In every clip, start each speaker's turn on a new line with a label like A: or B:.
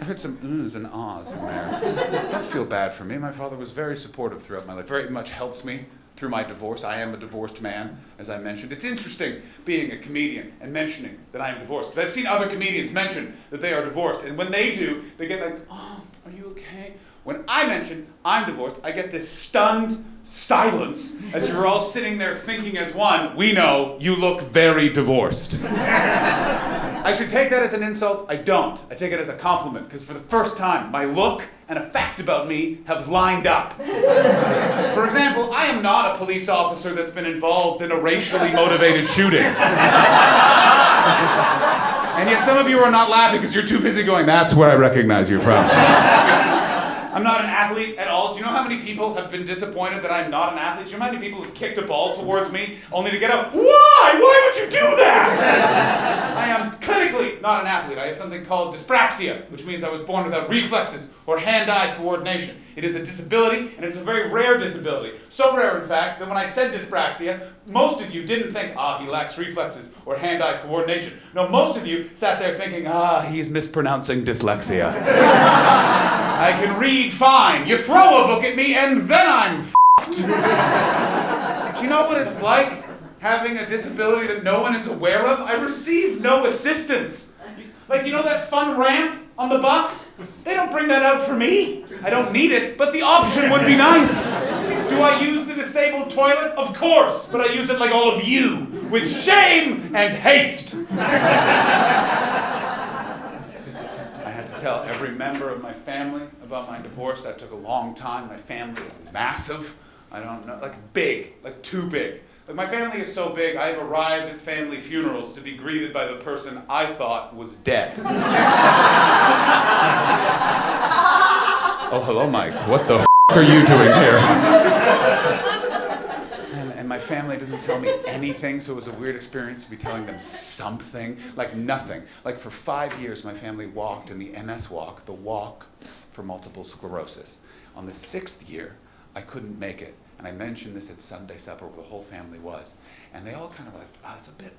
A: heard some oohs and ahs in there. Don't feel bad for me. My father was very supportive throughout my life, very much helped me through my divorce. I am a divorced man, as I mentioned. It's interesting being a comedian and mentioning that I am divorced, because I've seen other comedians mention that they are divorced, and when they do, they get like, oh, are you okay? When I mention I'm divorced, I get this stunned silence as you're all sitting there thinking as one, we know you look very divorced. I should take that as an insult. I don't. I take it as a compliment, because for the first time, my look and a fact about me have lined up. For example, I am not a police officer that's been involved in a racially motivated shooting. And yet some of you are not laughing because you're too busy going, that's where I recognize you from. I'm not an athlete at all. Do you know how many people have been disappointed that I'm not an athlete? Do you know how many people have kicked a ball towards me only to get out? Why? Why would you do that? I am clinically not an athlete. I have something called dyspraxia, which means I was born without reflexes or hand-eye coordination. It is a disability, and it's a very rare disability. So rare, in fact, that when I said dyspraxia, most of you didn't think, he lacks reflexes or hand-eye coordination. No, most of you sat there thinking, he's mispronouncing dyslexia. I can read fine. You throw a book at me, and then I'm f***ed. Do you know what it's like having a disability that no one is aware of? I receive no assistance. Like, you know that fun ramp on the bus? They don't bring that out for me. I don't need it, but the option would be nice. Do I use the disabled toilet? Of course, but I use it like all of you, with shame and haste. I had to tell every member of my family about my divorce. That took a long time. My family is massive. I don't know, like big, like too big. Like my family is so big, I've arrived at family funerals to be greeted by the person I thought was dead. Oh, hello, Mike. What the f*** are you doing here? And my family doesn't tell me anything, so it was a weird experience to be telling them something, like nothing. Like for 5 years, my family walked in the MS walk, the walk for multiple sclerosis. On the 6th year, I couldn't make it. And I mentioned this at Sunday supper where the whole family was. And they all kind of were like, that's a bit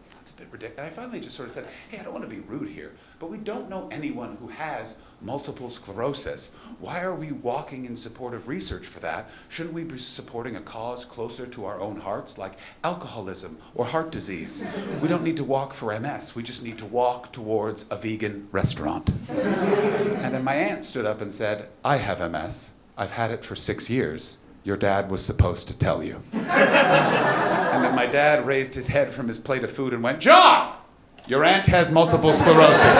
A: ridiculous. And I finally just sort of said, hey, I don't want to be rude here, but we don't know anyone who has multiple sclerosis. Why are we walking in support of research for that? Shouldn't we be supporting a cause closer to our own hearts, like alcoholism or heart disease? We don't need to walk for MS. We just need to walk towards a vegan restaurant. And then my aunt stood up and said, I have MS. I've had it for 6 years. Your dad was supposed to tell you. And then my dad raised his head from his plate of food and went, John, your aunt has multiple sclerosis.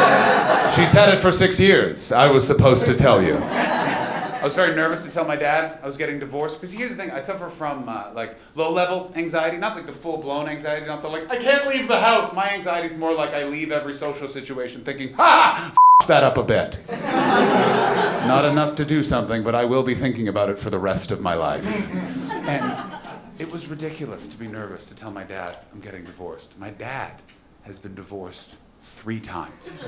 A: She's had it for 6 years. I was supposed to tell you. I was very nervous to tell my dad I was getting divorced, because here's the thing, I suffer from like low-level anxiety, not like the full-blown anxiety, not the like, I can't leave the house. My anxiety's more like I leave every social situation thinking, f*** that up a bit. Not enough to do something, but I will be thinking about it for the rest of my life. And it was ridiculous to be nervous to tell my dad I'm getting divorced. My dad has been divorced 3 times.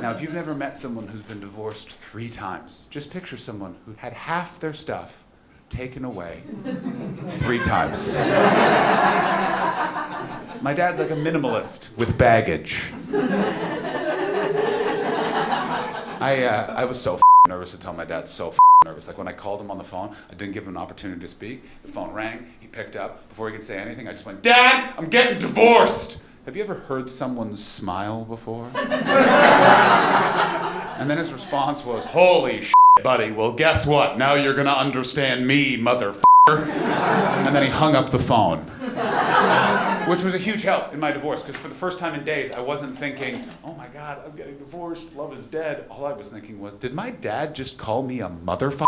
A: Now, if you've never met someone who's been divorced 3 times, just picture someone who had half their stuff taken away 3 times. My dad's like a minimalist with baggage. I was so nervous to tell my dad, so nervous. Like when I called him on the phone, I didn't give him an opportunity to speak. The phone rang, he picked up. Before he could say anything, I just went, Dad, I'm getting divorced! Have you ever heard someone smile before? And then his response was, holy shit, buddy, well guess what? Now you're gonna understand me, motherfucker. And then he hung up the phone. Which was a huge help in my divorce, because for the first time in days, I wasn't thinking, oh my God, I'm getting divorced, love is dead. All I was thinking was, did my dad just call me a motherfucker?